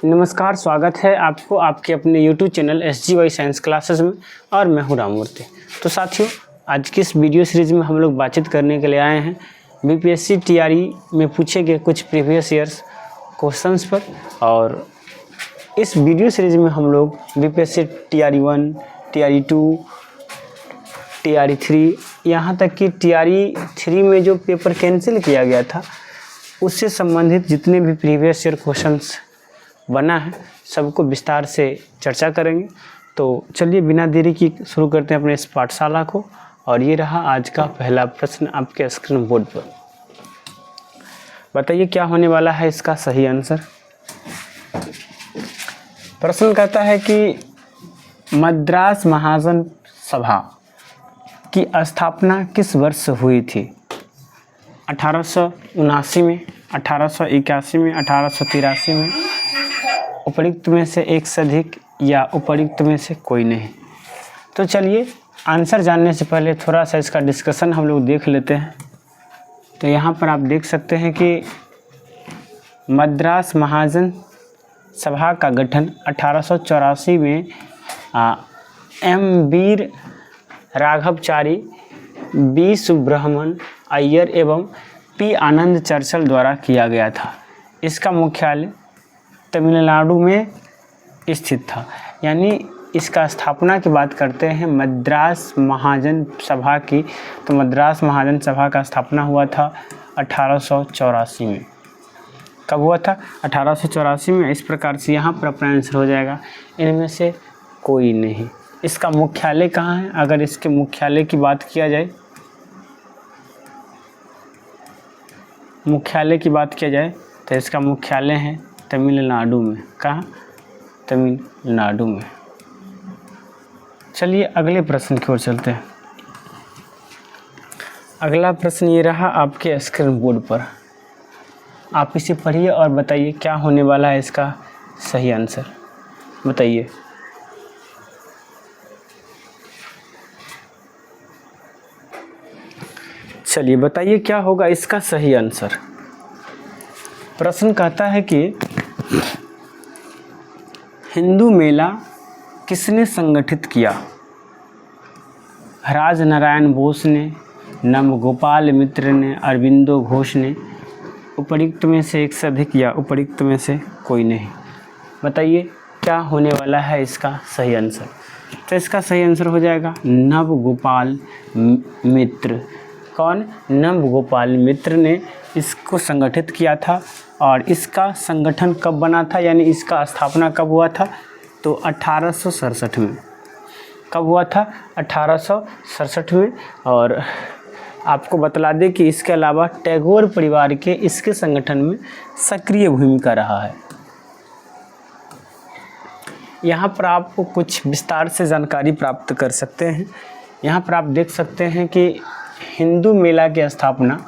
नमस्कार, स्वागत है आपको आपके अपने YouTube channel SGY science classes में और मैं हूं राममूर्ति। तो साथियों, आज की इस वीडियो सीरीज़ में हम लोग बातचीत करने के लिए आए हैं BPSC TRE में पूछे गए कुछ प्रीवियस ईयर्स क्वेश्चंस पर। और इस वीडियो सीरीज़ में हम लोग BPSC TRE 1, TRE 2, TRE 3, यहाँ तक कि TRE 3 में जो पेपर कैंसिल किया गया था उससे संबंधित जितने भी प्रीवियस ईयर क्वेश्चंस बना है सबको विस्तार से चर्चा करेंगे। तो चलिए बिना देरी की शुरू करते हैं अपने इस पाठशाला को। और ये रहा आज का पहला प्रश्न आपके स्क्रीन बोर्ड पर। बताइए क्या होने वाला है इसका सही आंसर। प्रश्न कहता है कि मद्रास महाजन सभा की स्थापना किस वर्ष हुई थी? 1879 में, 1881 में, 1883 में, उपर्युक्त में से एक से अधिक या उपर्युक्त में से कोई नहीं। तो चलिए आंसर जानने से पहले थोड़ा सा इसका डिस्कशन हम लोग देख लेते हैं। तो यहाँ पर आप देख सकते हैं कि मद्रास महाजन सभा का गठन 1884 में एम वीर राघवचारी, बी सुब्रह्मण्य अय्यर एवं पी आनंद चर्चल द्वारा किया गया था। इसका मुख्यालय तमिलनाडु में स्थित था। यानी इसका स्थापना की बात करते हैं मद्रास महाजन सभा की, तो मद्रास महाजन सभा का स्थापना हुआ था 1884 में। कब हुआ था? 1884 में। इस प्रकार से यहाँ पर अपना आंसर हो जाएगा इनमें से कोई नहीं। इसका मुख्यालय कहाँ है? अगर इसके मुख्यालय की बात किया जाए, तो इसका मुख्यालय है तमिलनाडु में। कहाँ? तमिलनाडु में। चलिए अगले प्रश्न की ओर चलते हैं। अगला प्रश्न ये रहा आपके स्क्रीन बोर्ड पर। आप इसे पढ़िए और बताइए क्या होने वाला है इसका सही आंसर। बताइए। चलिए बताइए क्या होगा इसका सही आंसर। प्रश्न कहता है कि हिंदू मेला किसने संगठित किया? राज नारायण बोस ने, नम गोपाल मित्र ने, अरविंदो घोष ने, उपर्युक्त में से एक से अधिक या उपर्युक्त में से कोई नहीं। बताइए क्या होने वाला है इसका सही आंसर। तो इसका सही आंसर हो जाएगा नव गोपाल मित्र। कौन? नव गोपाल मित्र ने इसको संगठित किया था। और इसका संगठन कब बना था, यानी इसका स्थापना कब हुआ था? तो 1867 में। कब हुआ था? 1867 में। और आपको बतला दें कि इसके अलावा टैगोर परिवार के इसके संगठन में सक्रिय भूमिका रहा है। यहाँ पर आप कुछ विस्तार से जानकारी प्राप्त कर सकते हैं। यहाँ पर आप देख सकते हैं कि हिंदू मेला की स्थापना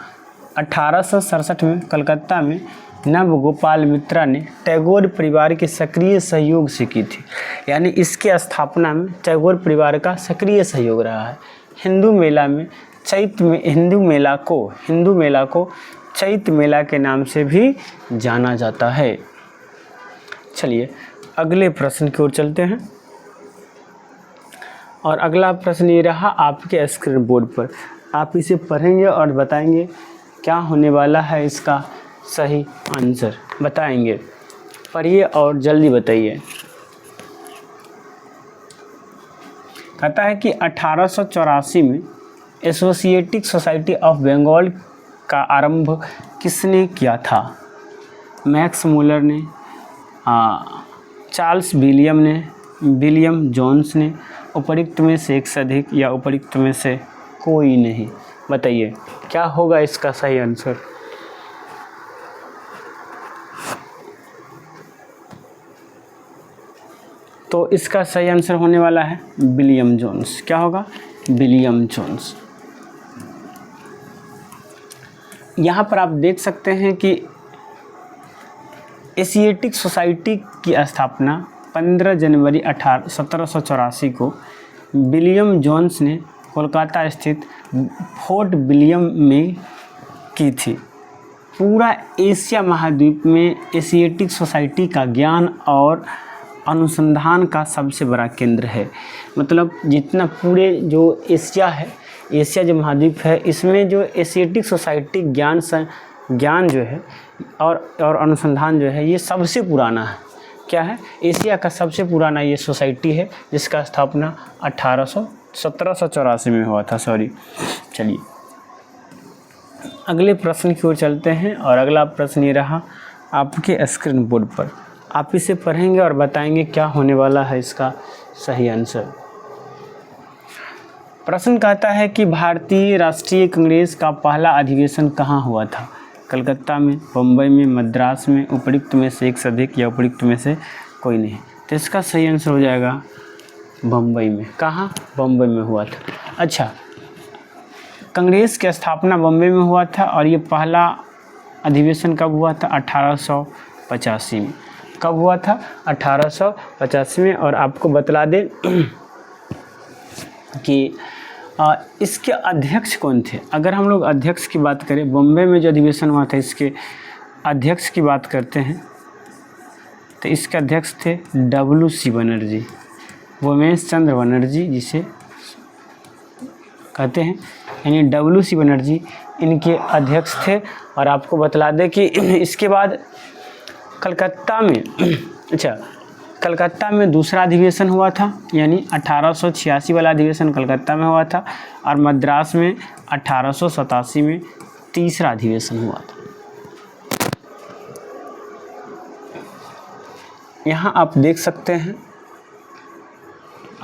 1867 में कलकत्ता में नव गोपाल मित्रा ने टैगोर परिवार के सक्रिय सहयोग से की थी। यानी इसके स्थापना में टैगोर परिवार का सक्रिय सहयोग रहा है। हिंदू मेला को चैत मेला के नाम से भी जाना जाता है। चलिए अगले प्रश्न की ओर चलते हैं। और अगला प्रश्न ये रहा आपके स्क्रीन बोर्ड पर। आप इसे पढ़ेंगे और बताएंगे क्या होने वाला है इसका सही आंसर। बताएंगे, पढ़िए और जल्दी बताइए। कहता है कि 1884 में एसोसिएटिक सोसाइटी ऑफ बंगाल का आरंभ किसने किया था? मैक्स मूलर ने, चार्ल्स विलियम जोन्स ने, उपर्युक्त में से एक से अधिक या उपर्युक्त में से कोई नहीं। बताइए क्या होगा इसका सही आंसर। तो इसका सही आंसर होने वाला है विलियम जोन्स। क्या होगा? William Jones. यहाँ पर आप देख सकते हैं कि एशियाटिक सोसाइटी की स्थापना 15 जनवरी 1784 को विलियम जोन्स ने कोलकाता स्थित फोर्ट विलियम में की थी। पूरा एशिया महाद्वीप में एशियाटिक सोसाइटी का ज्ञान और अनुसंधान का सबसे बड़ा केंद्र है। मतलब जितना पूरे जो एशिया है, एशिया जो महाद्वीप है, इसमें जो एशियाटिक सोसाइटी ज्ञान जो है और अनुसंधान जो है, ये सबसे पुराना है। क्या है? एशिया का सबसे पुराना ये सोसाइटी है, जिसका स्थापना 1784 में हुआ था। चलिए अगले प्रश्न की ओर चलते हैं, और अगला प्रश्न ये रहा आपके स्क्रीन बोर्ड पर। आप इसे पढ़ेंगे और बताएंगे क्या होने वाला है इसका सही आंसर। प्रश्न कहता है कि भारतीय राष्ट्रीय कांग्रेस का पहला अधिवेशन कहाँ हुआ था? कलकत्ता में, बम्बई में, मद्रास में, उपयुक्त में से एक से अधिक या उपयुक्त में से कोई नहीं। तो इसका सही आंसर हो जाएगा बम्बई में। कहाँ? बम्बई में हुआ था। अच्छा, कांग्रेस की स्थापना बम्बई में हुआ था, और ये पहला अधिवेशन कब हुआ था? 1885 में। कब हुआ था? 1885 में। और आपको बतला दें कि इसके अध्यक्ष कौन थे। अगर हम लोग अध्यक्ष की बात करें, बम्बई में जो अधिवेशन हुआ था, इसके अध्यक्ष की बात करते हैं तो इसके अध्यक्ष थे WC बनर्जी, वोमेश चंद्र बनर्जी जिसे कहते हैं, यानी WC बनर्जी इनके अध्यक्ष थे। और आपको बतला दें कि इसके बाद कलकत्ता में कलकत्ता में दूसरा अधिवेशन हुआ था, यानी 1886 वाला अधिवेशन कलकत्ता में हुआ था, और मद्रास में 1887 में तीसरा अधिवेशन हुआ था। यहाँ आप देख सकते हैं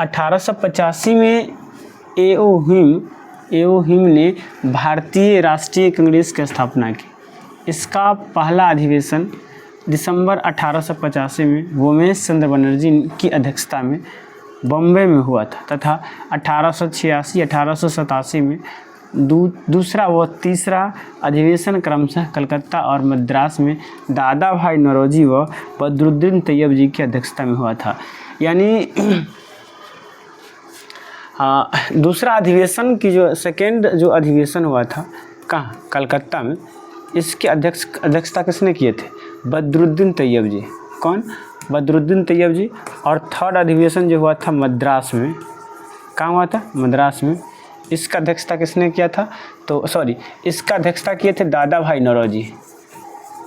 1885 में A.O. ह्यूम ने भारतीय राष्ट्रीय कांग्रेस की स्थापना की। इसका पहला अधिवेशन दिसंबर 1885 में वोमेश चंद्र बनर्जी की अध्यक्षता में बम्बई में हुआ था, तथा 1886-1887 में दूसरा व तीसरा अधिवेशन क्रमशः कलकत्ता और मद्रास में दादा भाई नौरोजी व बदरुद्दीन तैयब जी की अध्यक्षता में हुआ था। यानी दूसरा अधिवेशन की जो सेकेंड जो अधिवेशन हुआ था कहाँ? कलकत्ता में। इसकी अध्यक्षता किसने किए थे? बदरुद्दीन तैयब जी। कौन? बदरुद्दीन तैयब जी। और थर्ड अधिवेशन जो हुआ था मद्रास में, कहाँ हुआ था? मद्रास में। इसका अध्यक्षता किसने किया था? इसका अध्यक्षता किए थे दादा भाई नौरोजी।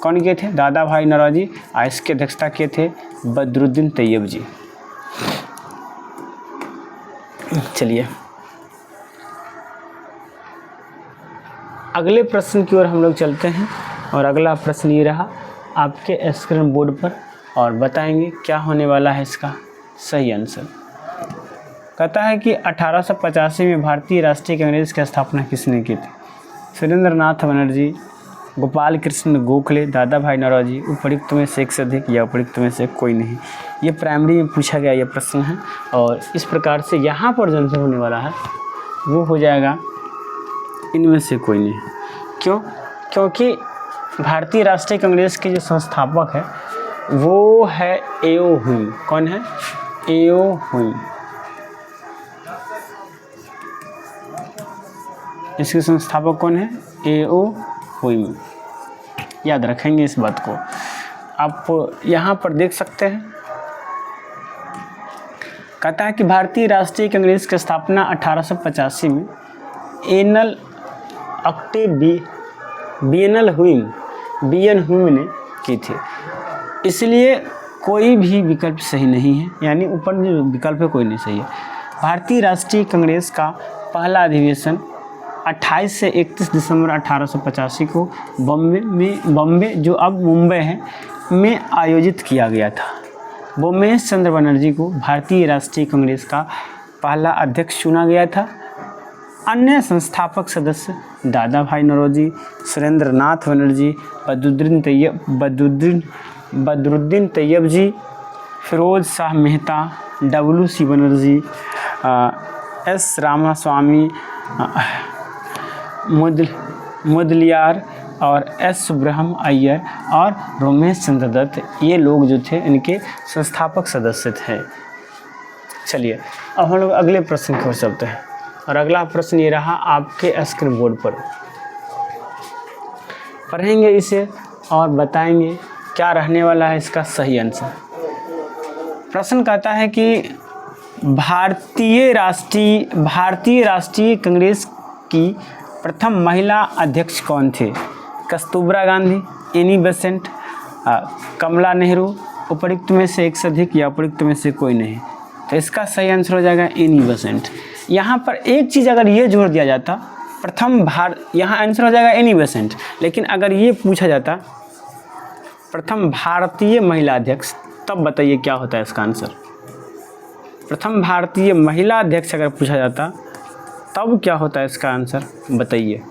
कौन किए थे? दादा भाई नौरोजी। और इसकी अध्यक्षता किए थे बदरुद्दीन तैयब जी। चलिए अगले प्रश्न की ओर हम लोग चलते हैं, और अगला प्रश्न ये रहा आपके स्क्रीन बोर्ड पर, और बताएंगे क्या होने वाला है इसका सही आंसर। कहता है कि 1885 में भारतीय राष्ट्रीय कांग्रेस की स्थापना किसने की थी? सुरेंद्र नाथ बनर्जी, गोपाल कृष्ण गोखले, दादा भाई नौरोजी, उपयुक्त में से एक से अधिक या उपयुक्त में से कोई नहीं। ये प्राइमरी में पूछा गया ये प्रश्न है, और इस प्रकार से यहाँ पर जो आंसर होने वाला है वो हो जाएगा इनमें से कोई नहीं। क्यों? क्योंकि भारतीय राष्ट्रीय कांग्रेस के जो संस्थापक है वो है A.O. ह्यूम। कौन है? A.O. ह्यूम। इसके संस्थापक कौन है? A.O. ह्यूम। याद रखेंगे इस बात को। आप यहाँ पर देख सकते हैं, कहता है कि भारतीय राष्ट्रीय कांग्रेस की स्थापना 1885 में एनल बीएन ह्यूम ने की थी। इसलिए कोई भी विकल्प सही नहीं है, यानी ऊपर जो विकल्प है कोई नहीं सही है। भारतीय राष्ट्रीय कांग्रेस का पहला अधिवेशन 28 से 31 दिसंबर 1885 को बम्बे जो अब मुंबई है में आयोजित किया गया था। वोमेश चंद्र बनर्जी को भारतीय राष्ट्रीय कांग्रेस का पहला अध्यक्ष चुना गया था। अन्य संस्थापक सदस्य दादा भाई नौरोजी, सुरेंद्र नाथ बनर्जी, बदरुद्दीन तैयब जी, फिरोज शाह मेहता, WC बनर्जी, S रामास्वामी मुदलियार और S सुब्रह्मण्यम अय्यर और रोमेश चंद्र दत्त, ये लोग जो थे इनके संस्थापक सदस्य थे। चलिए अब हम लोग अगले प्रश्न की ओर चलते हैं, और अगला प्रश्न ये रहा आपके स्क्रीन बोर्ड पर। पढ़ेंगे इसे और बताएंगे क्या रहने वाला है इसका सही आंसर। प्रश्न कहता है कि भारतीय राष्ट्रीय कांग्रेस की प्रथम महिला अध्यक्ष कौन थे? कस्तूरबा गांधी, एनी बेसेंट, कमला नेहरू, उपयुक्त में से एक से अधिक या उपयुक्त में से कोई नहीं। तो इसका सही आंसर हो जाएगा एनी बेसेंट। यहाँ पर एक चीज़ अगर ये जोड़ दिया जाता यहाँ आंसर हो जाएगा एनी बेसेंट, लेकिन अगर ये पूछा जाता प्रथम भारतीय महिला अध्यक्ष, तब बताइए क्या होता है इसका आंसर। प्रथम भारतीय महिला अध्यक्ष अगर पूछा जाता तब क्या होता है इसका आंसर बताइए।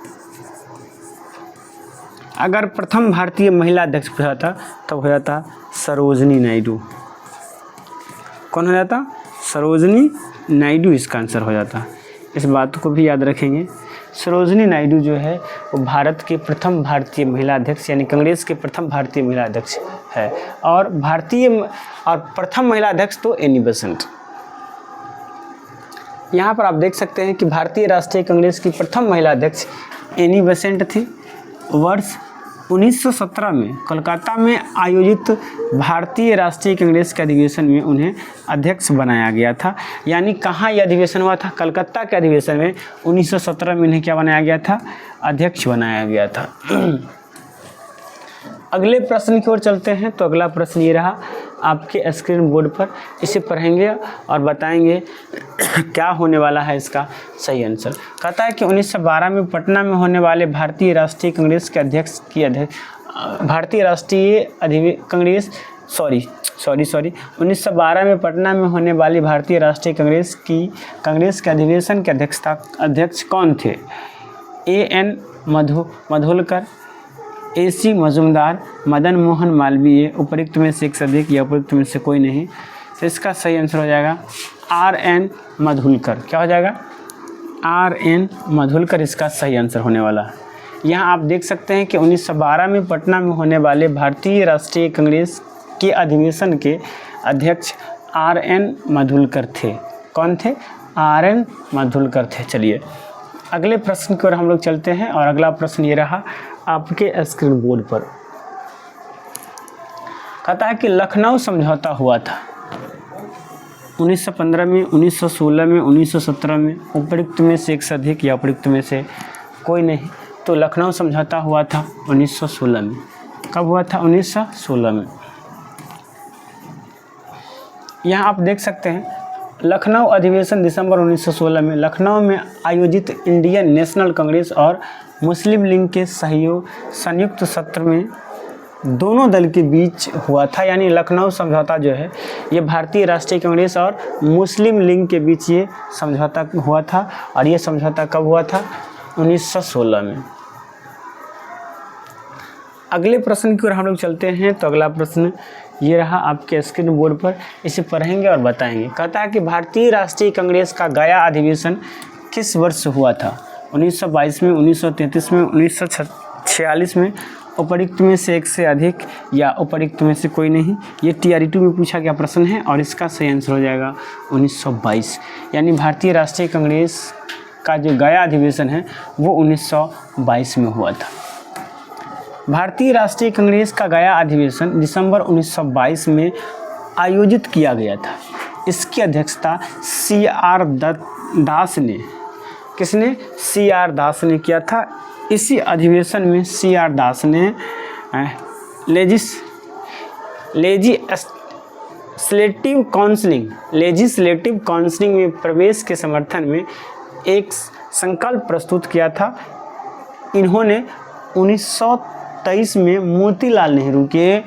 अगर प्रथम भारतीय महिला अध्यक्ष पूछा जाता तब हो जाता सरोजनी नायडू। कौन हो जाता? सरोजनी नायडू इसका आंसर हो जाता। इस बात को भी याद रखेंगे। सरोजनी नायडू जो है वो भारत के प्रथम भारतीय महिला अध्यक्ष यानी कांग्रेस के प्रथम भारतीय महिला अध्यक्ष है। और प्रथम महिला अध्यक्ष तो एनी बेसेंट। यहाँ पर आप देख सकते हैं कि भारतीय राष्ट्रीय कांग्रेस की प्रथम महिला अध्यक्ष एनी बेसेंट थी। वर्ष 1917 में कोलकाता में आयोजित भारतीय राष्ट्रीय कांग्रेस के अधिवेशन में उन्हें अध्यक्ष बनाया गया था। यानी कहाँ यह अधिवेशन हुआ था? कलकत्ता के अधिवेशन में 1917 में इन्हें क्या बनाया गया था? अध्यक्ष बनाया गया था। अगले प्रश्न की ओर चलते हैं। तो अगला प्रश्न ये रहा आपके स्क्रीन बोर्ड पर, इसे पढ़ेंगे और बताएंगे क्या होने वाला है इसका सही आंसर। कहता है कि 1912 में पटना में होने वाले भारतीय राष्ट्रीय कांग्रेस के अध्यक्ष भारतीय राष्ट्रीय कांग्रेस 1912 में पटना में होने वाली भारतीय राष्ट्रीय कांग्रेस के अधिवेशन के अध्यक्ष कौन थे? A.N. मधुलकर, A.C. मजुमदार, मदन मोहन मालवीय, उपयुक्त में से एक से अधिक या उपयुक्त में से कोई नहीं। तो इसका सही आंसर हो जाएगा R.N. मधुलकर। क्या हो जाएगा? R.N. मधुलकर इसका सही आंसर होने वाला है। यहाँ आप देख सकते हैं कि 1912 में पटना में होने वाले भारतीय राष्ट्रीय कांग्रेस के अधिवेशन के अध्यक्ष R.N. मधुलकर थे। कौन थे? R.N. मधुलकर थे। चलिए अगले प्रश्न की ओर हम लोग चलते हैं और अगला प्रश्न ये रहा आपके स्क्रीन बोर्ड पर। कहता है कि लखनऊ समझौता हुआ था 1915 में, 1916 में, 1917 में, उपयुक्त में से एक से अधिक या उपयुक्त में से कोई नहीं। तो लखनऊ समझौता हुआ था 1916 में। कब हुआ था? 1916 में। यहाँ आप देख सकते हैं लखनऊ अधिवेशन दिसंबर 1916 में लखनऊ में आयोजित इंडियन नेशनल कांग्रेस और मुस्लिम लीग के संयुक्त सत्र में दोनों दल के बीच हुआ था। यानी लखनऊ समझौता जो है ये भारतीय राष्ट्रीय कांग्रेस और मुस्लिम लीग के बीच ये समझौता हुआ था। और ये समझौता कब हुआ था? 1916 में। अगले प्रश्न की ओर हम लोग चलते हैं। तो अगला प्रश्न ये रहा आपके स्क्रीन बोर्ड पर, इसे पढ़ेंगे और बताएंगे। कहता है कि भारतीय राष्ट्रीय कांग्रेस का गया अधिवेशन किस वर्ष हुआ था? 1922 में, 1933 में, 1946 में, उपयुक्त में से एक से अधिक या उपयुक्त में से कोई नहीं। ये TRE2 में पूछा गया प्रश्न है और इसका सही आंसर हो जाएगा 1922। यानी भारतीय राष्ट्रीय कांग्रेस का जो गया अधिवेशन है वो 1922 में हुआ था। भारतीय राष्ट्रीय कांग्रेस का गया अधिवेशन दिसंबर 1922 में आयोजित किया गया था। इसकी अध्यक्षता CR दास ने, किसने? CR दास ने किया था। इसी अधिवेशन में CR दास ने लेजिस्लेटिव काउंसिलिंग में प्रवेश के समर्थन में एक संकल्प प्रस्तुत किया था। इन्होंने 1923 में मोतीलाल नेहरू के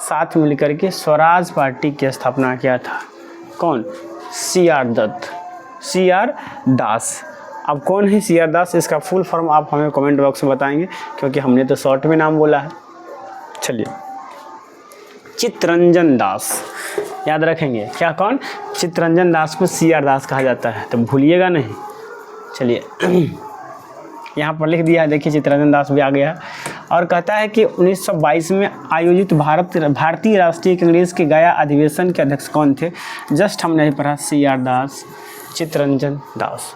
साथ मिलकर के स्वराज पार्टी की स्थापना किया था। कौन? CR दास। अब कौन है CR दास? इसका फुल फॉर्म आप हमें कमेंट बॉक्स में बताएंगे, क्योंकि हमने तो शॉर्ट में नाम बोला है। चलिए, चित्तरंजन दास याद रखेंगे। क्या? कौन? चित्तरंजन दास को CR दास कहा जाता है, तो भूलिएगा नहीं। चलिए यहाँ पर लिख दिया है, देखिए चित्तरंजन दास भी आ गया। और कहता है कि 1922 में आयोजित भारतीय राष्ट्रीय कांग्रेस के गया अधिवेशन के अध्यक्ष कौन थे? जस्ट हमने ही पढ़ा CR दास, चित्तरंजन दास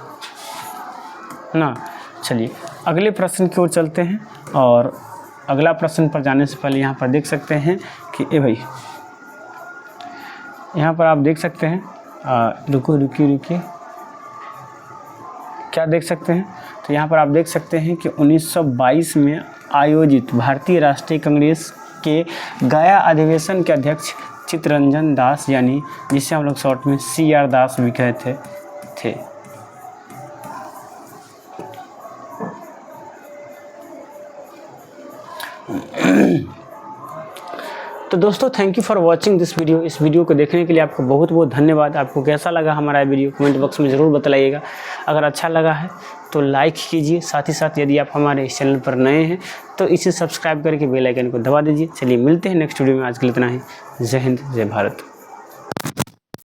ना। चलिए अगले प्रश्न की ओर चलते हैं और अगला प्रश्न पर जाने से पहले यहाँ पर देख सकते हैं कि भाई यहाँ पर आप देख सकते हैं, रुकिए क्या देख सकते हैं, तो यहाँ पर आप देख सकते हैं कि 1922 में आयोजित भारतीय राष्ट्रीय कांग्रेस के गया अधिवेशन के अध्यक्ष चित्तरंजन दास, यानी जिसे हम लोग शॉर्ट में CR दास भी कहते थे। तो दोस्तों thank you for watching this video. इस वीडियो को देखने के लिए आपको बहुत बहुत धन्यवाद। आपको कैसा लगा हमारा वीडियो कमेंट बॉक्स में ज़रूर बताइएगा। अगर अच्छा लगा है तो लाइक कीजिए, साथ ही साथ यदि आप हमारे इस चैनल पर नए हैं तो इसे सब्सक्राइब करके बेल आइकन को दबा दीजिए। चलिए मिलते हैं नेक्स्ट वीडियो में। आज के लिए इतना ही। जय हिंद, जय भारत।